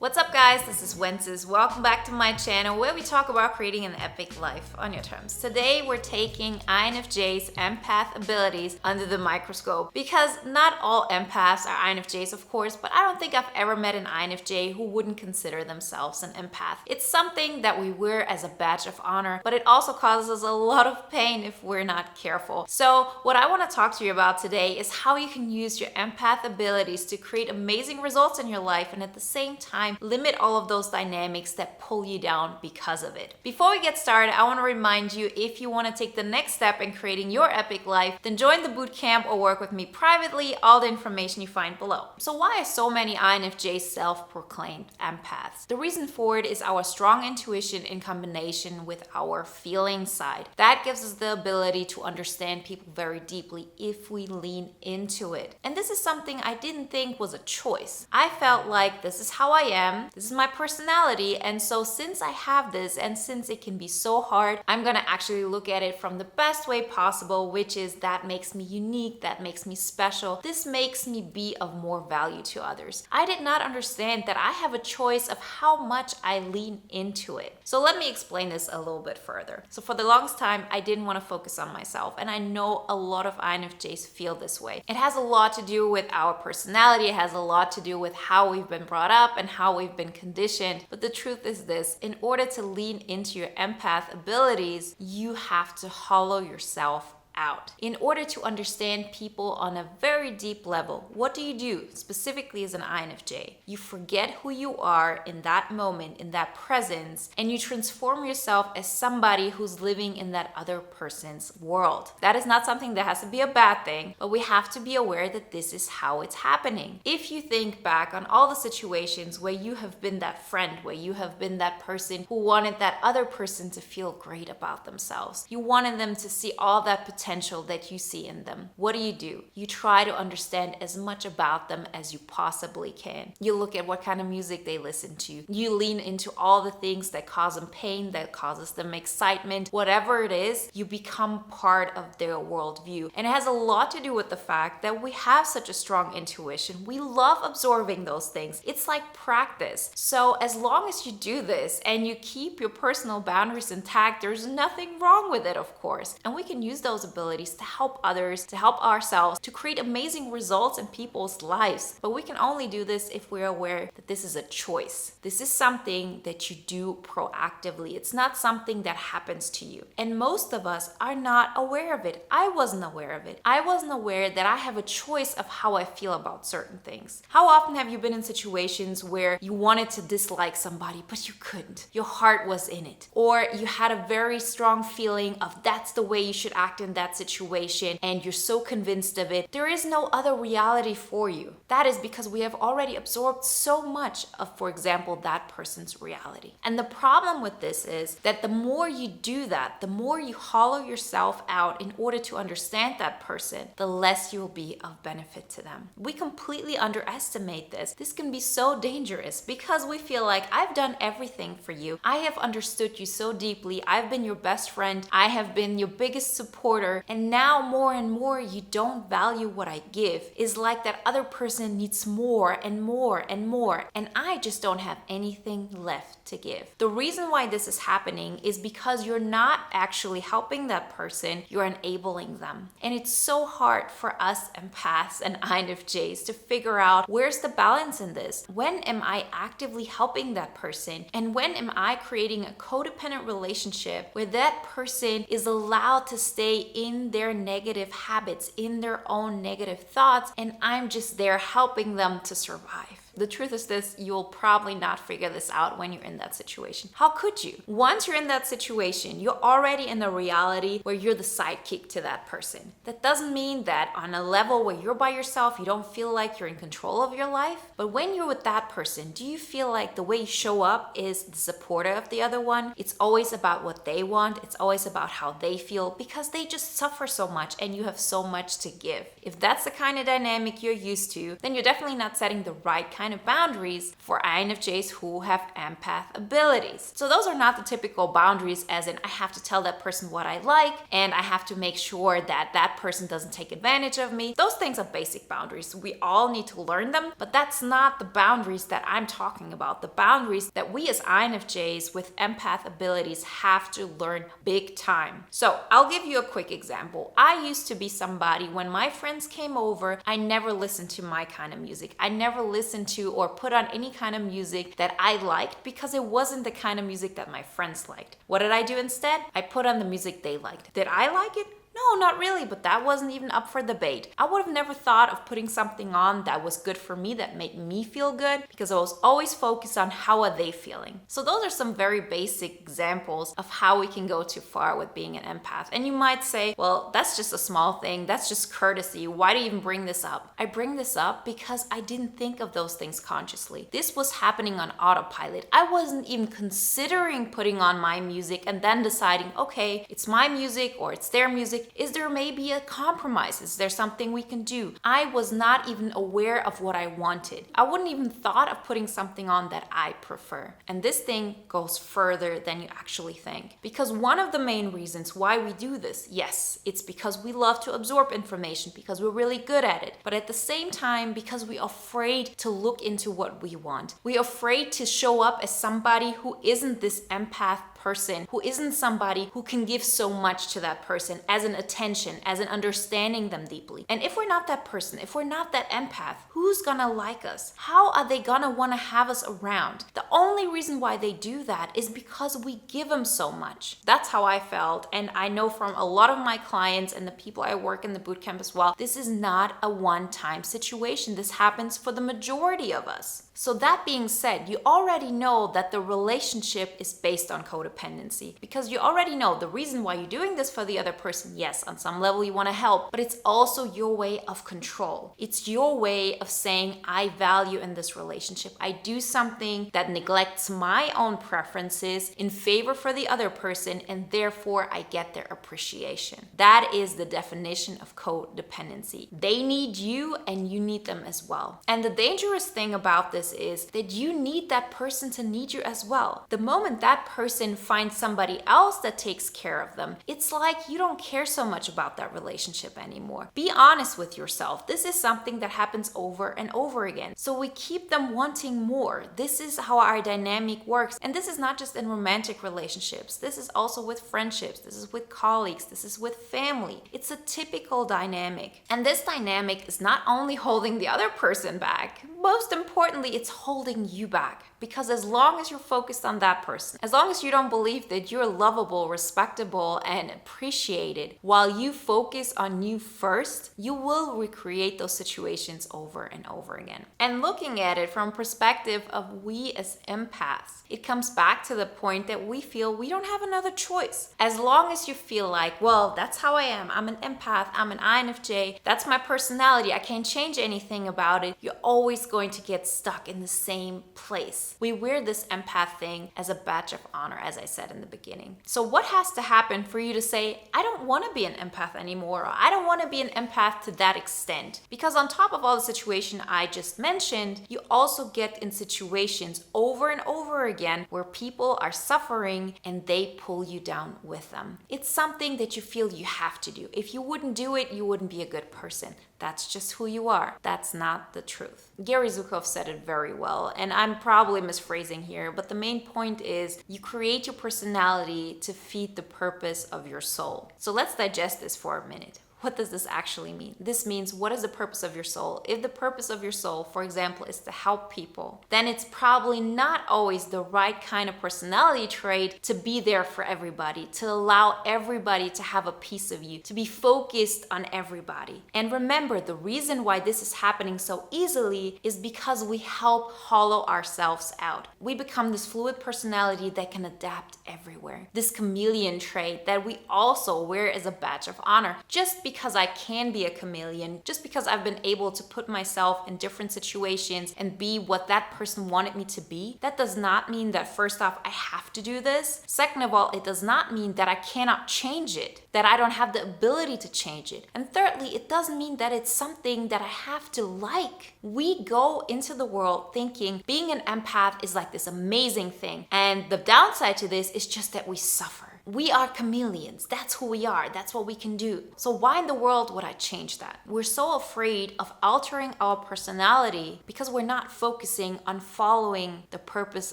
What's up guys, this is Wenzes. Welcome back to my channel where we talk about creating an epic life on your terms. Today we're taking INFJ's empath abilities under the microscope because not all empaths are INFJs of course, but I don't think I've ever met an INFJ who wouldn't consider themselves an empath. It's something that we wear as a badge of honor, but it also causes a lot of pain if we're not careful. So what I want to talk to you about today is how you can use your empath abilities to create amazing results in your life and at the same time limit all of those dynamics that pull you down because of it. Before we get started, I want to remind you, if you want to take the next step in creating your epic life, then join the bootcamp or work with me privately. All the information you find below. So why are so many INFJs self-proclaimed empaths? The reason for it is our strong intuition in combination with our feeling side. That gives us the ability to understand people very deeply if we lean into it. And this is something I didn't think was a choice. I felt like this is how I am, this is my personality, and so since I have this and since it can be so hard, I'm gonna actually look at it from the best way possible, which is that makes me unique, that makes me special. This makes me be of more value to others. I did not understand that I have a choice of how much I lean into it. So let me explain this a little bit further. So for the longest time, I didn't want to focus on myself, and I know a lot of INFJs feel this way. It has a lot to do with our personality, it has a lot to do with how we've been brought up and how we've been conditioned. But the truth is this: in order to lean into your empath abilities, you have to hollow yourself out. In order to understand people on a very deep level, what do you do specifically as an INFJ? You forget who you are in that moment, in that presence, and you transform yourself as somebody who's living in that other person's world. That is not something that has to be a bad thing, but we have to be aware that this is how it's happening. If you think back on all the situations where you have been that friend, where you have been that person who wanted that other person to feel great about themselves, you wanted them to see all that potential that you see in them. What do? You try to understand as much about them as you possibly can. You look at what kind of music they listen to. You lean into all the things that cause them pain, that causes them excitement. Whatever it is, you become part of their worldview. And it has a lot to do with the fact that we have such a strong intuition. We love absorbing those things. It's like practice. So as long as you do this and you keep your personal boundaries intact, there's nothing wrong with it, of course. And we can use those abilities to help others, to help ourselves, to create amazing results in people's lives. But we can only do this if we're aware that this is a choice. This is something that you do proactively. It's not something that happens to you. And most of us are not aware of it. I wasn't aware of it. I wasn't aware that I have a choice of how I feel about certain things. How often have you been in situations where you wanted to dislike somebody, but you couldn't? Your heart was in it. Or you had a very strong feeling of that's the way you should act in that situation, and you're so convinced of it. There is no other reality for you. That is because we have already absorbed so much of, for example, that person's reality. And the problem with this is that the more you do that, the more you hollow yourself out in order to understand that person, the less you will be of benefit to them. We completely underestimate this. This can be so dangerous because we feel like I've done everything for you. I have understood you so deeply. I've been your best friend. I have been your biggest supporter. And now more and more you don't value what I give. It's like that other person needs more and more and more, and I just don't have anything left to give. The reason why this is happening is because you're not actually helping that person, you're enabling them. And it's so hard for us empaths and INFJs to figure out, where's the balance in this? When am I actively helping that person? And when am I creating a codependent relationship where that person is allowed to stay in their negative habits, in their own negative thoughts, and I'm just there helping them to survive? The truth is this: you'll probably not figure this out when you're in that situation. How could you? Once you're in that situation, you're already in a reality where you're the sidekick to that person. That doesn't mean that on a level where you're by yourself, you don't feel like you're in control of your life. But when you're with that person, do you feel like the way you show up is the supporter of the other one? It's always about what they want. It's always about how they feel because they just suffer so much and you have so much to give. If that's the kind of dynamic you're used to, then you're definitely not setting the right kind kind of boundaries for INFJs who have empath abilities. So those are not the typical boundaries as in I have to tell that person what I like and I have to make sure that that person doesn't take advantage of me. Those things are basic boundaries. We all need to learn them, but that's not the boundaries that I'm talking about. The boundaries that we as INFJs with empath abilities have to learn big time. So I'll give you a quick example. I used to be somebody, when my friends came over, I never listened to my kind of music. I never listened to or put on any kind of music that I liked because it wasn't the kind of music that my friends liked. What did I do instead? I put on the music they liked. Did I like it? No, not really, but that wasn't even up for debate. I would have never thought of putting something on that was good for me, that made me feel good, because I was always focused on how are they feeling. So those are some very basic examples of how we can go too far with being an empath. And you might say, well, that's just a small thing. That's just courtesy. Why do you even bring this up? I bring this up because I didn't think of those things consciously. This was happening on autopilot. I wasn't even considering putting on my music and then deciding, okay, it's my music or it's their music. Is there maybe a compromise? Is there something we can do? I was not even aware of what I wanted. I wouldn't even thought of putting something on that I prefer. And this thing goes further than you actually think. Because one of the main reasons why we do this, yes, it's because we love to absorb information, because we're really good at it. But at the same time, because we're afraid to look into what we want. We're afraid to show up as somebody who isn't this empath person, who isn't somebody who can give so much to that person as an attention, as an understanding them deeply. And if we're not that person, if we're not that empath, who's gonna like us? How are they gonna wanna have us around? The only reason why they do that is because we give them so much. That's how I felt. And I know from a lot of my clients and the people I work in the bootcamp as well, this is not a one-time situation. This happens for the majority of us. So that being said, you already know that the relationship is based on codependency, because you already know the reason why you're doing this for the other person. Yes, on some level you want to help, but it's also your way of control. It's your way of saying, I value in this relationship. I do something that neglects my own preferences in favor for the other person, and therefore I get their appreciation. That is the definition of codependency. They need you and you need them as well. And the dangerous thing about this is that you need that person to need you as well. The moment that person finds somebody else that takes care of them, it's like you don't care so much about that relationship anymore. Be honest with yourself. This is something that happens over and over again. So we keep them wanting more. This is how our dynamic works. And this is not just in romantic relationships. This is also with friendships. This is with colleagues. This is with family. It's a typical dynamic. And this dynamic is not only holding the other person back, most importantly, it's holding you back. Because as long as you're focused on that person, as long as you don't believe that you're lovable, respectable, and appreciated, while you focus on you first, you will recreate those situations over and over again. And looking at it from perspective of we as empaths, it comes back to the point that we feel we don't have another choice. As long as you feel like, well, that's how I am. I'm an empath. I'm an INFJ. That's my personality. I can't change anything about it. You're always going to get stuck in the same place. We wear this empath thing as a badge of honor, as I said in the beginning. So what has to happen for you to say, I don't want to be an empath anymore, or I don't want to be an empath to that extent? Because on top of all the situation I just mentioned, you also get in situations over and over again where people are suffering and they pull you down with them. It's something that you feel you have to do. If you wouldn't do it, you wouldn't be a good person. That's just who you are. That's not the truth. Gary Zukav said it very well, and I'm probably misphrasing here, but the main point is you create your personality to feed the purpose of your soul. So let's digest this for a minute. What does this actually mean? This means, what is the purpose of your soul? If the purpose of your soul, for example, is to help people, then it's probably not always the right kind of personality trait to be there for everybody, to allow everybody to have a piece of you, to be focused on everybody. And remember, the reason why this is happening so easily is because we help hollow ourselves out. We become this fluid personality that can adapt everywhere. This chameleon trait that we also wear as a badge of honor, just because I can be a chameleon, just because I've been able to put myself in different situations and be what that person wanted me to be, that does not mean that first off, I have to do this. Second of all, it does not mean that I cannot change it, that I don't have the ability to change it. And thirdly, it doesn't mean that it's something that I have to like. We go into the world thinking being an empath is like this amazing thing. And the downside to this is just that we suffer. We are chameleons. That's who we are. That's what we can do. So why in the world would I change that? We're so afraid of altering our personality because we're not focusing on following the purpose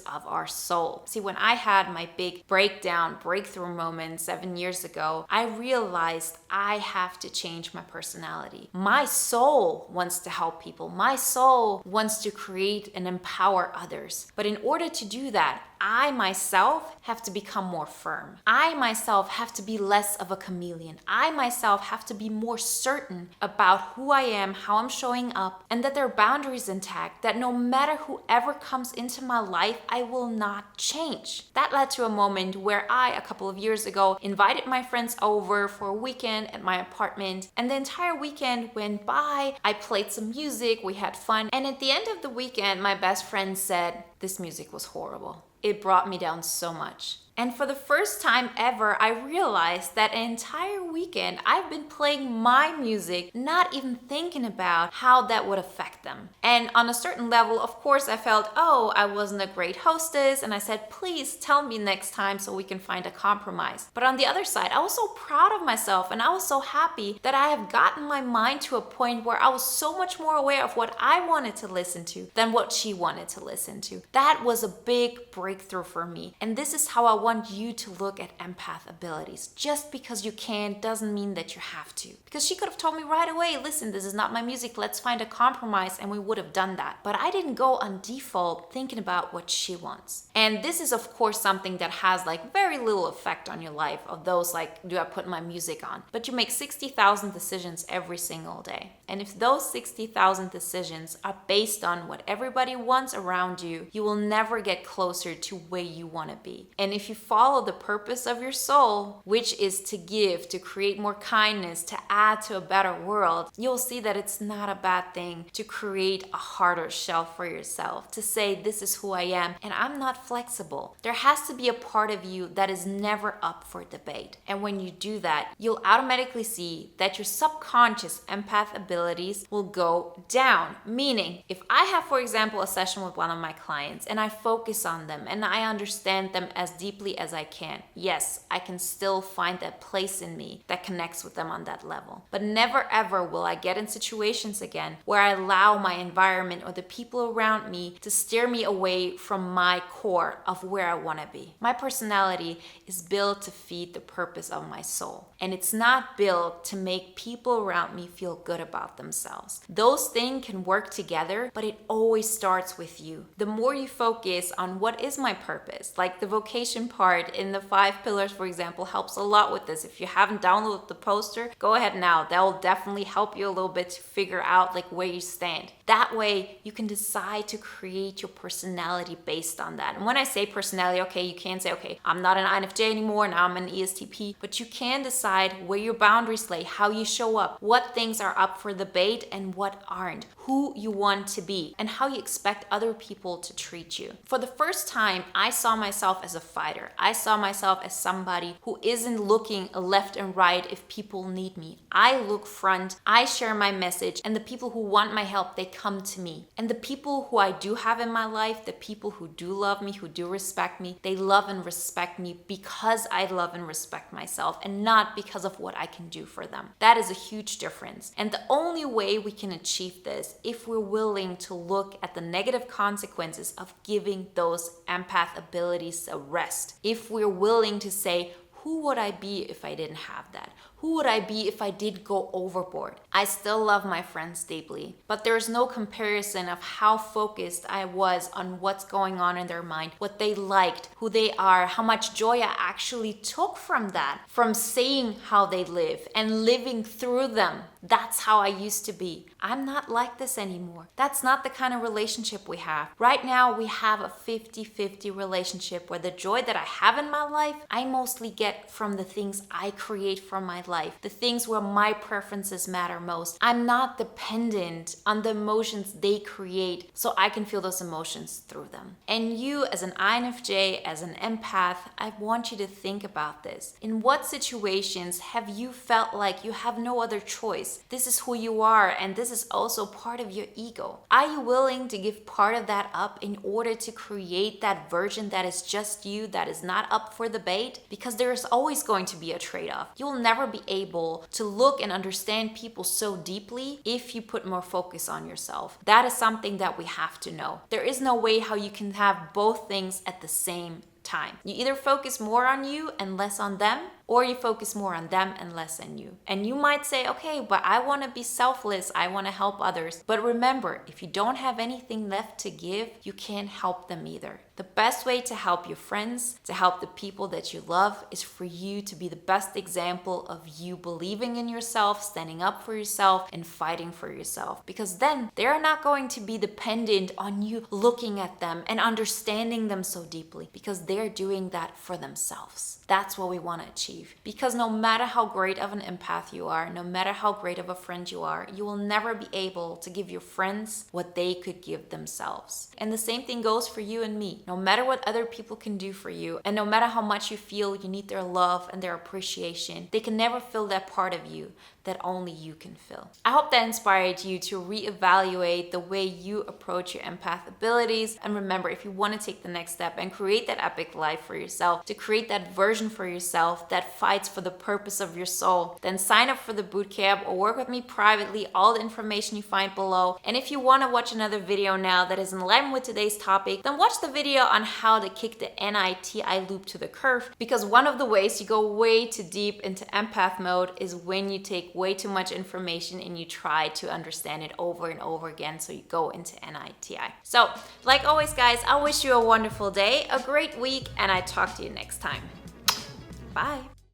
of our soul. See, when I had my big breakthrough moment 7 years ago, I realized I have to change my personality. My soul wants to help people. My soul wants to create and empower others. But in order to do that, I myself have to become more firm. I myself have to be less of a chameleon. I myself have to be more certain about who I am, how I'm showing up, and that there are boundaries intact, that no matter whoever comes into my life, I will not change. That led to a moment where I, a couple of years ago, invited my friends over for a weekend at my apartment, and the entire weekend went by. I played some music, we had fun, and at the end of the weekend, my best friend said, "This music was horrible. It brought me down so much." And for the first time ever, I realized that an entire weekend I've been playing my music, not even thinking about how that would affect them. And on a certain level, of course, I felt, oh, I wasn't a great hostess. And I said, please tell me next time so we can find a compromise. But on the other side, I was so proud of myself and I was so happy that I have gotten my mind to a point where I was so much more aware of what I wanted to listen to than what she wanted to listen to. That was a big breakthrough for me. And this is how I want you to look at empath abilities. Just because you can doesn't mean that you have to. Because she could have told me right away, listen, this is not my music, let's find a compromise, and we would have done that. But I didn't go on default thinking about what she wants. And this is of course something that has like very little effect on your life, of those like, do I put my music on? But you make 60,000 decisions every single day. And if those 60,000 decisions are based on what everybody wants around you, you will never get closer to where you want to be. And if you follow the purpose of your soul, which is to give, to create more kindness, to add to a better world, you'll see that it's not a bad thing to create a harder shell for yourself, to say, this is who I am and I'm not flexible. There has to be a part of you that is never up for debate. And when you do that, you'll automatically see that your subconscious empath abilities will go down. Meaning, if I have, for example, a session with one of my clients and I focus on them and I understand them as deeply as I can, yes, I can still find that place in me that connects with them on that level. But never ever will I get in situations again where I allow my environment or the people around me to steer me away from my core of where I want to be. My personality is built to feed the purpose of my soul. And it's not built to make people around me feel good about themselves. Those things can work together, but it always starts with you. The more you focus on what is my purpose, like the vocation part in the 5 pillars, for example, helps a lot with this. If you haven't downloaded the poster, go ahead now. That will definitely help you a little bit to figure out like where you stand. That way you can decide to create your personality based on that. And when I say personality, okay, you can't say, okay, I'm not an INFJ anymore, now I'm an ESTP, but you can decide where your boundaries lay, how you show up, what things are up for debate and what aren't, who you want to be, and how you expect other people to treat you. For the first time, I saw myself as a fighter. I saw myself as somebody who isn't looking left and right if people need me. I look front, I share my message, and the people who want my help, they come to me. And the people who I do have in my life, the people who do love me, who do respect me, they love and respect me because I love and respect myself and not because of what I can do for them. That is a huge difference. And the only way we can achieve this if we're willing to look at the negative consequences of giving those empath abilities a rest. If we're willing to say, who would I be if I didn't have that? Who would I be if I did go overboard? I still love my friends deeply, but there's no comparison of how focused I was on what's going on in their mind, what they liked, who they are, how much joy I actually took from that, from seeing how they live and living through them. That's how I used to be. I'm not like this anymore. That's not the kind of relationship we have. Right now, we have a 50-50 relationship where the joy that I have in my life, I mostly get from the things I create from my life, the things where my preferences matter most. I'm not dependent on the emotions they create, so I can feel those emotions through them. And you, as an INFJ, as an empath, I want you to think about this. In what situations have you felt like you have no other choice? This is who you are, and this is also part of your ego. Are you willing to give part of that up in order to create that version that is just you, that is not up for debate? Because there is always going to be a trade-off. You'll never be able to look and understand people so deeply if you put more focus on yourself. That is something that we have to know. There is no way how you can have both things at the same time. You either focus more on you and less on them, or you focus more on them and less on you. And you might say, okay, but I want to be selfless. I want to help others. But remember, if you don't have anything left to give, you can't help them either. The best way to help your friends, to help the people that you love, is for you to be the best example of you believing in yourself, standing up for yourself, and fighting for yourself. Because then they're not going to be dependent on you looking at them and understanding them so deeply, because they're doing that for themselves. That's what we want to achieve. Because no matter how great of an empath you are, no matter how great of a friend you are, you will never be able to give your friends what they could give themselves. And the same thing goes for you and me. No matter what other people can do for you, and no matter how much you feel you need their love and their appreciation, they can never fill that part of you that only you can fill. I hope that inspired you to reevaluate the way you approach your empath abilities. And remember, if you want to take the next step and create that epic life for yourself, to create that version for yourself that fights for the purpose of your soul, then sign up for the bootcamp or work with me privately. All the information you find below. And if you want to watch another video now that is in line with today's topic, then watch the video on how to kick the NITI loop to the curve, because one of the ways you go way too deep into empath mode is when you take way too much information and you try to understand it over and over again, so you go into NITI. So, like always guys, I wish you a wonderful day, a great week, and I talk to you next time. Bye.